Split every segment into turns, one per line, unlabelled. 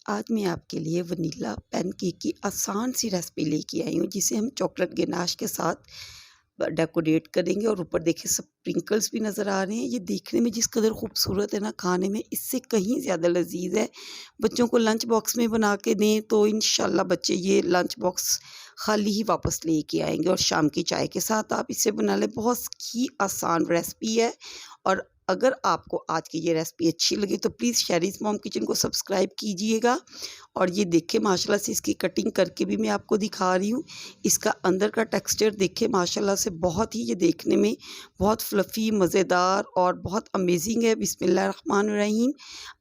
आज मैं आपके लिए वनीला पैनकेक की आसान सी रेसिपी लेके आई हूँ जिसे हम चॉकलेट गनाश के साथ डेकोरेट करेंगे। और ऊपर देखिए स्प्रिंकल्स भी नज़र आ रहे हैं। ये देखने में जिस कदर खूबसूरत है ना, खाने में इससे कहीं ज़्यादा लजीज है। बच्चों को लंच बॉक्स में बना के दें तो इंशाल्लाह बच्चे ये लंच बॉक्स खाली ही वापस लेके आएंगे। और शाम की चाय के साथ आप इसे बना लें। बहुत ही आसान रेसिपी है। और अगर आपको आज की ये रेसिपी अच्छी लगी तो प्लीज़ शेरीज़ मॉम किचन को सब्सक्राइब कीजिएगा। और ये देखिए माशाल्लाह से इसकी कटिंग करके भी मैं आपको दिखा रही हूँ। इसका अंदर का टेक्सचर देखिए माशाल्लाह से बहुत ही, ये देखने में बहुत फ्लफ़ी, मज़ेदार और बहुत अमेजिंग है। बिस्मिल्लाहिर्रहमानिर्रहीम।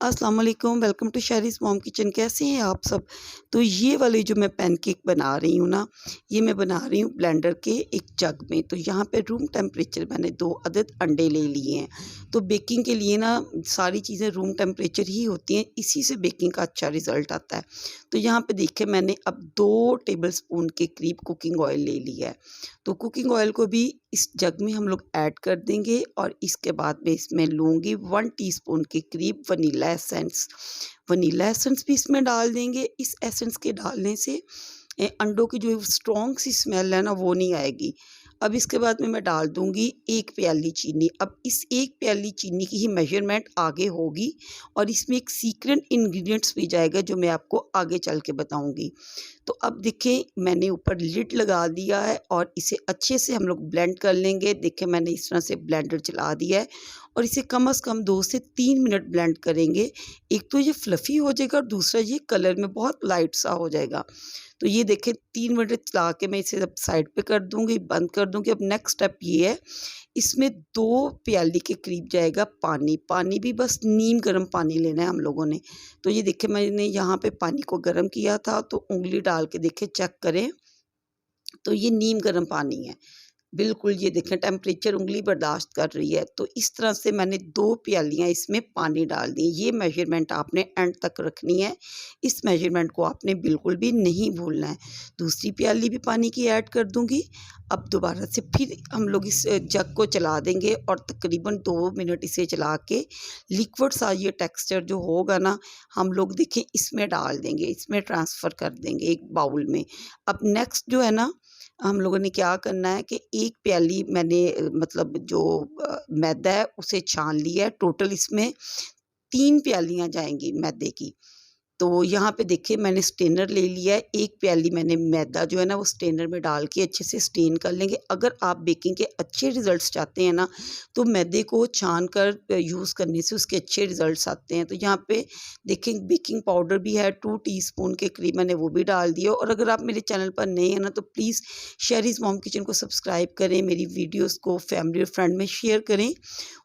अस्सलाम वालेकुम, वेलकम टू शेरीज़ मॉम किचन। कैसे हैं आप सब? तो ये वाले जो मैं पैनकेक बना रही हूँ ना, ये मैं बना रही हूँ ब्लेंडर के एक जग में। तो यहाँ पे रूम टेम्परेचर मैंने 2 अदद अंडे ले लिए हैं। तो बेकिंग के लिए ना सारी चीज़ें रूम टेम्परेचर ही होती हैं, इसी से बेकिंग का अच्छा रिज़ल्ट आता है। तो यहाँ पे देखिए मैंने अब 2 टेबलस्पून के करीब कुकिंग ऑयल ले लिया है। तो कुकिंग ऑयल को भी इस जग में हम लोग ऐड कर देंगे। और इसके बाद मैं इसमें लूँगी 1 टीस्पून के करीब वनीला एसेंस। वनीला एसेंस भी इसमें डाल देंगे। इस एसेंस के डालने से अंडों की जो स्ट्रॉन्ग सी स्मेल है ना, वो नहीं आएगी। अब इसके बाद में मैं डाल दूँगी 1 प्याली चीनी। अब इस 1 प्याली चीनी की ही मेजरमेंट आगे होगी। और इसमें एक सीक्रेट इंग्रेडिएंट्स भी जाएगा जो मैं आपको आगे चल के बताऊँगी। तो अब देखिए मैंने ऊपर लिड लगा दिया है और इसे अच्छे से हम लोग ब्लेंड कर लेंगे। देखिए मैंने इस तरह से ब्लेंडर चला दिया है और इसे कम से कम 2 से 3 मिनट ब्लेंड करेंगे। एक तो ये फ्लफ़ी हो जाएगा और दूसरा ये कलर में बहुत लाइट सा हो जाएगा। तो ये देखिए 3 मिनट चला के मैं इसे अब साइड पे कर दूँगी, बंद कर दूँगी। अब नेक्स्ट स्टेप ये है, इसमें 2 प्याली के करीब जाएगा पानी। पानी भी बस नीम गर्म पानी लेना है हम लोगों ने। तो ये देखिए मैंने यहाँ पे पानी को गर्म किया था, तो उँगली डाल के देखिए चेक करें, तो ये नीम गर्म पानी है। बिल्कुल ये देखें टेम्परेचर उँगली बर्दाश्त कर रही है। तो इस तरह से मैंने 2 प्यालियाँ इसमें पानी डाल दी। ये मेजरमेंट आपने एंड तक रखनी है। इस मेजरमेंट को आपने बिल्कुल भी नहीं भूलना है। दूसरी प्याली भी पानी की ऐड कर दूँगी। अब दोबारा से फिर हम लोग इस जग को चला देंगे और तकरीबन 2 मिनट इसे चला के लिक्विड सा ये टेक्सचर जो होगा ना, हम लोग देखें इसमें डाल देंगे, इसमें ट्रांसफ़र कर देंगे एक बाउल में। अब नेक्स्ट जो है ना, हम लोगों ने क्या करना है कि 1 प्याली मैंने मतलब जो मैदा है उसे छान लिया है। टोटल इसमें 3 प्यालियाँ जाएँगी मैदे की। तो यहाँ पे देखिए मैंने स्ट्रेनर ले लिया है। 1 प्याली मैंने मैदा जो है ना वो स्ट्रेनर में डाल के अच्छे से स्ट्रेन कर लेंगे। अगर आप बेकिंग के अच्छे रिज़ल्ट्स चाहते हैं ना, तो मैदे को छान कर यूज़ करने से उसके अच्छे रिज़ल्ट्स आते हैं। तो यहाँ पे देखिए बेकिंग पाउडर भी है 2 टीस्पून के करीब, मैंने वो भी डाल दिया। और अगर आप मेरे चैनल पर नए हैं ना, तो प्लीज़ शेरीज़ मॉम किचन को सब्सक्राइब करें, मेरी वीडियोज़ को फैमिली और फ्रेंड में शेयर करें।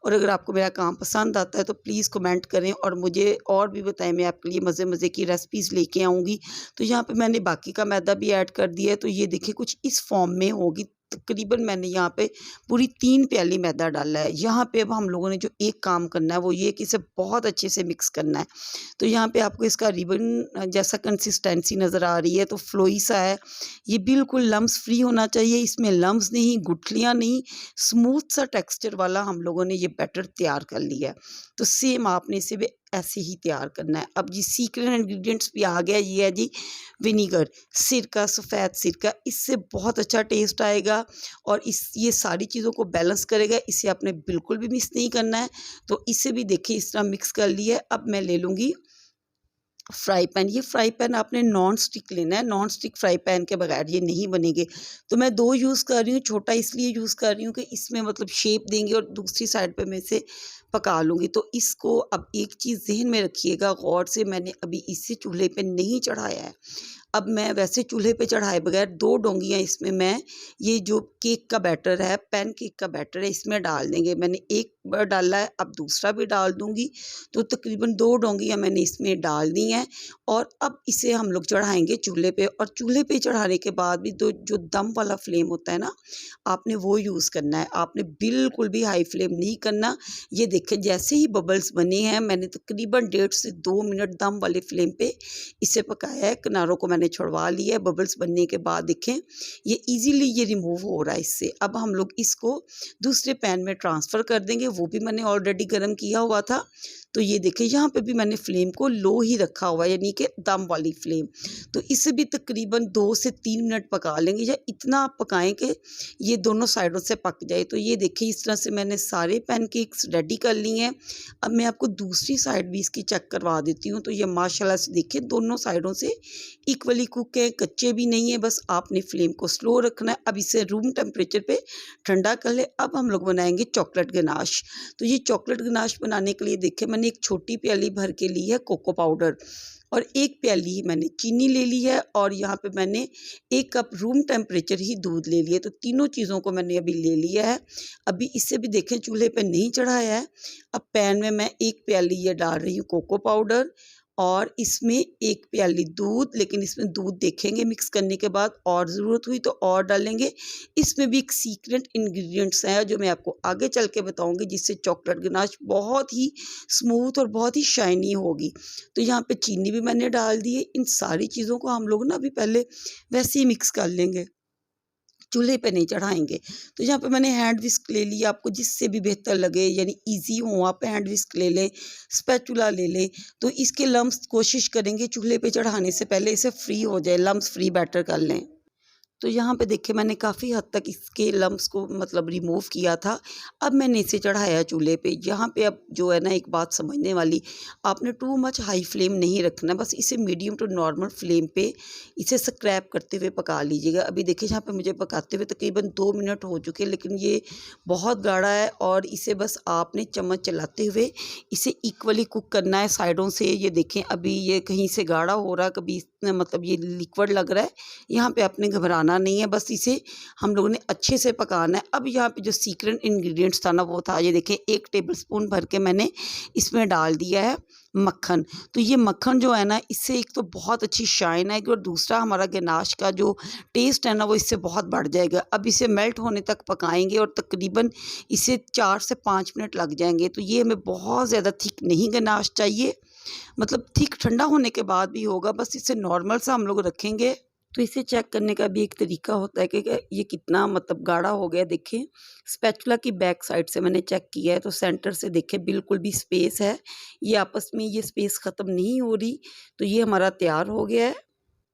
और अगर आपको मेरा काम पसंद आता है तो प्लीज़ कमेंट करें और मुझे और भी बताएं, मैं आपके लिए मज़े की रेसिपीज़ लेके आऊँगी। तो यहाँ पे मैंने बाकी का मैदा भी ऐड कर दिया है। तो ये देखिए कुछ इस फॉर्म में होगी। तकरीबन मैंने यहाँ पे पूरी 3 प्याली मैदा डाला है। यहाँ पे अब हम लोगों ने जो एक काम करना है वो ये कि इसे बहुत अच्छे से मिक्स करना है। तो यहाँ पे आपको इसका रिबन जैसा कंसिस्टेंसी नज़र आ रही है, तो फ्लोई सा है। ये बिल्कुल लम्स फ्री होना चाहिए, इसमें लम्स नहीं, गुठलियाँ नहीं, स्मूथ सा टेक्सचर वाला हम लोगों ने ये बैटर तैयार कर लिया है। तो सेम आपने इसे भी ऐसे ही तैयार करना है। अब जी सीक्रेट इंग्रेडिएंट्स भी आ गया, ये है जी विनीगर, सिरका, सफ़ेद सिरका। इससे बहुत अच्छा टेस्ट आएगा और ये सारी चीज़ों को बैलेंस करेगा। इसे आपने बिल्कुल भी मिक्स नहीं करना है। तो इसे भी देखिए इस तरह मिक्स कर लिया है। अब मैं ले लूँगी फ्राई पैन। ये फ्राई पैन आपने नॉन स्टिक लेना है। नॉन स्टिक फ्राई पैन के बगैर ये नहीं बनेंगे। तो मैं 2 यूज़ कर रही हूँ। छोटा इसलिए यूज़ कर रही हूँ कि इसमें मतलब शेप देंगे और दूसरी साइड पे मैं इसे पका लूँगी। तो इसको अब एक चीज़ ज़हन में रखिएगा गौर से, मैंने अभी इसे चूल्हे पे नहीं चढ़ाया है। अब मैं वैसे चूल्हे पे चढ़ाए बगैर 2 डोंगियाँ इसमें मैं ये जो केक का बैटर है, पैन केक का बैटर है, इसमें डाल देंगे। मैंने एक बार डाला है, अब दूसरा भी डाल दूँगी। तो तकरीबन 2 डोंगियाँ मैंने इसमें डाल दी हैं। और अब इसे हम लोग चढ़ाएँगे चूल्हे पे। और चूल्हे पे चढ़ाने के बाद भी तो जो दम वाला फ्लेम होता है ना, आपने वो यूज़ करना है। आपने बिल्कुल भी हाई फ्लेम नहीं करना। ये देखिए जैसे ही बबल्स बने हैं, मैंने तकरीबन 1.5 से 2 मिनट दम वाले फ्लेम पे इसे पकाया है। किनारों को मैंने छुड़वा लिया है। बबल्स बनने के बाद देखें ये इजीली ये रिमूव हो रहा है इससे। अब हम लोग इसको दूसरे पैन में ट्रांसफ़र कर देंगे। वो भी मैंने ऑलरेडी गर्म किया हुआ था। तो ये देखिए यहाँ पे भी मैंने फ्लेम को लो ही रखा हुआ है, यानी कि दम वाली फ्लेम। तो इसे भी तकरीबन 2 से 3 मिनट पका लेंगे, या इतना आप पकाएं कि ये दोनों साइडों से पक जाए। तो ये देखिए इस तरह से मैंने सारे पैनकेक्स रेडी कर लिए हैं। अब मैं आपको दूसरी साइड भी इसकी चेक करवा देती हूँ। तो ये माशाल्लाह से देखिए दोनों साइडों से इक्वली कुक है, कच्चे भी नहीं है, बस आपने फ्लेम को स्लो रखना है। अब इसे रूम टेम्परेचर पे ठंडा कर ले। अब हम लोग बनाएंगे चॉकलेट गनाश। तो ये चॉकलेट गनाश बनाने के लिए देखिए मैंने एक छोटी प्याली भर के ली है कोको पाउडर, और 1 प्याली मैंने चीनी ले ली है, और यहाँ पे मैंने 1 कप रूम टेम्परेचर ही दूध ले लिया। तो तीनों चीज़ों को मैंने अभी ले लिया है। अभी इसे भी देखें चूल्हे पे नहीं चढ़ाया है। अब पैन में मैं 1 प्याली ये डाल रही हूँ कोको पाउडर, और इसमें 1 प्याली दूध, लेकिन इसमें दूध देखेंगे मिक्स करने के बाद, और ज़रूरत हुई तो और डालेंगे। इसमें भी एक सीक्रेट इंग्रेडिएंट्स है जो मैं आपको आगे चल के बताऊंगी, जिससे चॉकलेट गनाश बहुत ही स्मूथ और बहुत ही शाइनी होगी। तो यहाँ पे चीनी भी मैंने डाल दी है। इन सारी चीज़ों को हम लोग ना अभी पहले वैसे ही मिक्स कर लेंगे, चूल्हे पे नहीं चढ़ाएंगे। तो यहाँ पे मैंने हैंड विस्क ले लिया, आपको जिससे भी बेहतर लगे, यानी इजी हो आप हैंड विस्क ले लें, स्पैचुला ले लें। तो इसके लम्स कोशिश करेंगे चूल्हे पे चढ़ाने से पहले इसे फ्री हो जाए, लम्स फ्री बैटर कर लें। तो यहाँ पे देखिए मैंने काफ़ी हद तक इसके लम्स को मतलब रिमूव किया था। अब मैंने इसे चढ़ाया चूल्हे पे। यहाँ पे अब जो है ना एक बात समझने वाली, आपने टू मच हाई फ्लेम नहीं रखना, बस इसे मीडियम टू नॉर्मल फ्लेम पे इसे स्क्रैप करते हुए पका लीजिएगा। अभी देखिए यहाँ पे मुझे पकाते हुए तकरीबन 2 मिनट हो चुके हैं, लेकिन ये बहुत गाढ़ा है, और इसे बस आपने चम्मच चलाते हुए इसे इक्वली कुक करना है साइडों से। ये देखें अभी ये कहीं से गाढ़ा हो रहा, कभी इसमें मतलब ये लिक्विड लग रहा है। यहाँ पे आपने घबराना नहीं है, बस इसे हम लोगों ने अच्छे से पकाना है। अब यहाँ पे जो सीक्रेट इंग्रेडिएंट्स था ना वो था, ये देखिए 1 टेबलस्पून भर के मैंने इसमें डाल दिया है मक्खन। तो ये मक्खन जो है ना इससे एक तो बहुत अच्छी शाइन आएगी, और दूसरा हमारा गनाश का जो टेस्ट है ना वो इससे बहुत बढ़ जाएगा। अब इसे मेल्ट होने तक पकाएंगे, और तकरीबन इसे 4 से 5 मिनट लग जाएंगे। तो ये हमें बहुत ज़्यादा थिक नहीं गनाश चाहिए, मतलब थिक ठंडा होने के बाद भी होगा, बस इसे नॉर्मल सा हम लोग रखेंगे। तो इसे चेक करने का भी एक तरीका होता है कि ये कितना मतलब गाढ़ा हो गया। देखिए स्पैचुला की बैक साइड से मैंने चेक किया है, तो सेंटर से देखिए बिल्कुल भी स्पेस है, ये आपस में ये स्पेस ख़त्म नहीं हो रही। तो ये हमारा तैयार हो गया है।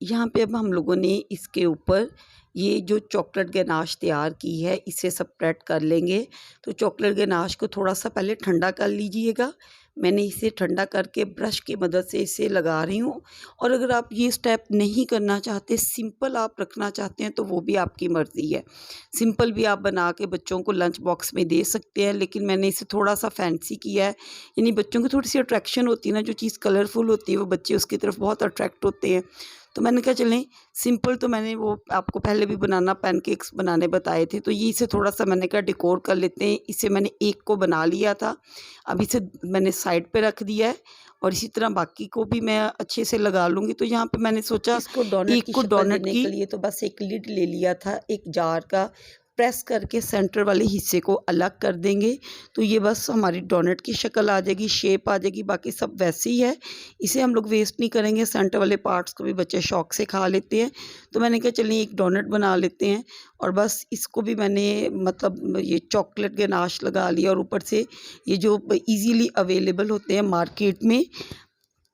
यहाँ पे अब हम लोगों ने इसके ऊपर ये जो चॉकलेट गनाश तैयार की है इसे स्प्रेड कर लेंगे। तो चॉकलेट गनाश को थोड़ा सा पहले ठंडा कर लीजिएगा। मैंने इसे ठंडा करके ब्रश की मदद से इसे लगा रही हूँ। और अगर आप ये स्टेप नहीं करना चाहते, सिंपल आप रखना चाहते हैं, तो वो भी आपकी मर्ज़ी है। सिंपल भी आप बना के बच्चों को लंच बॉक्स में दे सकते हैं, लेकिन मैंने इसे थोड़ा सा फैंसी किया है, यानी बच्चों की थोड़ी सी अट्रैक्शन होती है ना, जो चीज़ कलरफुल होती है वो बच्चे उसकी तरफ बहुत अट्रैक्ट होते हैं। तो मैंने कहा चलें सिंपल, तो मैंने वो आपको पहले भी बनाना पैनकेक्स बनाने बताए थे, तो ये इसे थोड़ा सा मैंने कहा डेकोर कर लेते हैं। इसे मैंने एक को बना लिया था, अब इसे मैंने साइड पे रख दिया है, और इसी तरह बाकी को भी मैं अच्छे से लगा लूँगी। तो यहाँ पे मैंने सोचा
इसको डोनट
एक
की
को
शक्ल
डोनट
देने
की
के लिए
तो बस एक लिड ले लिया था एक जार का, प्रेस करके सेंटर वाले हिस्से को अलग कर देंगे, तो ये बस हमारी डोनट की शक्ल आ जाएगी, शेप आ जाएगी। बाकी सब वैसे ही है, इसे हम लोग वेस्ट नहीं करेंगे। सेंटर वाले पार्ट्स को भी बच्चे शौक से खा लेते हैं। तो मैंने कहा चलिए एक डोनट बना लेते हैं, और बस इसको भी मैंने मतलब ये चॉकलेट गनाश लगा लिया, और ऊपर से ये जो इजीली अवेलेबल होते हैं मार्केट में,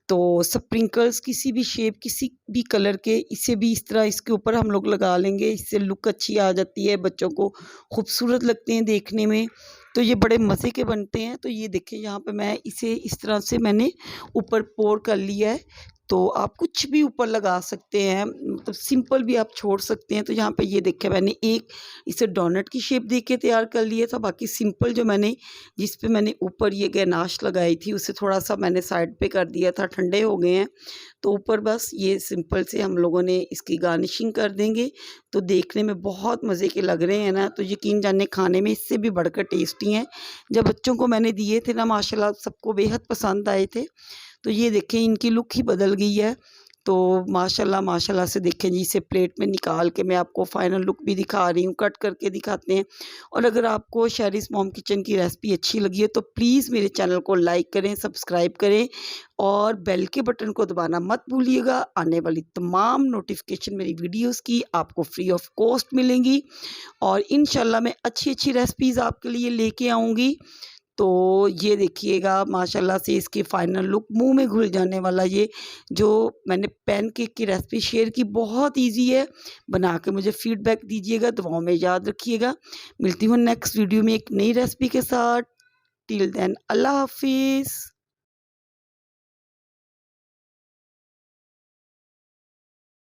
तो स्प्रिंकल्स किसी भी शेप किसी भी कलर के, इसे भी इस तरह इसके ऊपर हम लोग लगा लेंगे। इससे लुक अच्छी आ जाती है, बच्चों को खूबसूरत लगते हैं देखने में, तो ये बड़े मज़े के बनते हैं। तो ये देखिए यहाँ पे मैं इसे इस तरह से मैंने ऊपर पोर कर लिया है। तो आप कुछ भी ऊपर लगा सकते हैं, मतलब सिंपल भी आप छोड़ सकते हैं। तो यहाँ पे ये देखिए मैंने एक इसे डोनट की शेप दे के तैयार कर लिया था। बाकी सिंपल जो मैंने जिस पे मैंने ऊपर ये गनाश लगाई थी उसे थोड़ा सा मैंने साइड पे कर दिया था, ठंडे हो गए हैं। तो ऊपर बस ये सिंपल से हम लोगों ने इसकी गार्निशिंग कर देंगे। तो देखने में बहुत मज़े के लग रहे हैं ना, तो यकीन जाने खाने में इससे भी बढ़कर टेस्टी हैं। जब बच्चों को मैंने दिए थे ना माशाल्लाह सबको बेहद पसंद आए थे। तो ये देखें इनकी लुक ही बदल गई है। तो माशाल्लाह माशाल्लाह से देखें जी, इसे प्लेट में निकाल के मैं आपको फाइनल लुक भी दिखा रही हूँ, कट करके दिखाते हैं। और अगर आपको शैरीज़ मॉम किचन की रेसिपी अच्छी लगी है तो प्लीज़ मेरे चैनल को लाइक करें, सब्सक्राइब करें, और बेल के बटन को दबाना मत भूलिएगा। आने वाली तमाम नोटिफिकेशन मेरी वीडियोस की आपको फ्री ऑफ कॉस्ट मिलेंगी, और इंशाल्लाह मैं अच्छी अच्छी रेसिपीज़ आपके लिए लेके आऊँगी। तो ये देखिएगा माशाल्लाह से इसकी फाइनल लुक, मुँह में घुल जाने वाला ये जो मैंने पैनकेक की रेसिपी शेयर की, बहुत ईज़ी है। बना के मुझे फीडबैक दीजिएगा, दुआओं में याद रखिएगा। मिलती हूँ नेक्स्ट वीडियो में एक नई रेसिपी के साथ। टिल देन अल्लाह हाफ़िज़।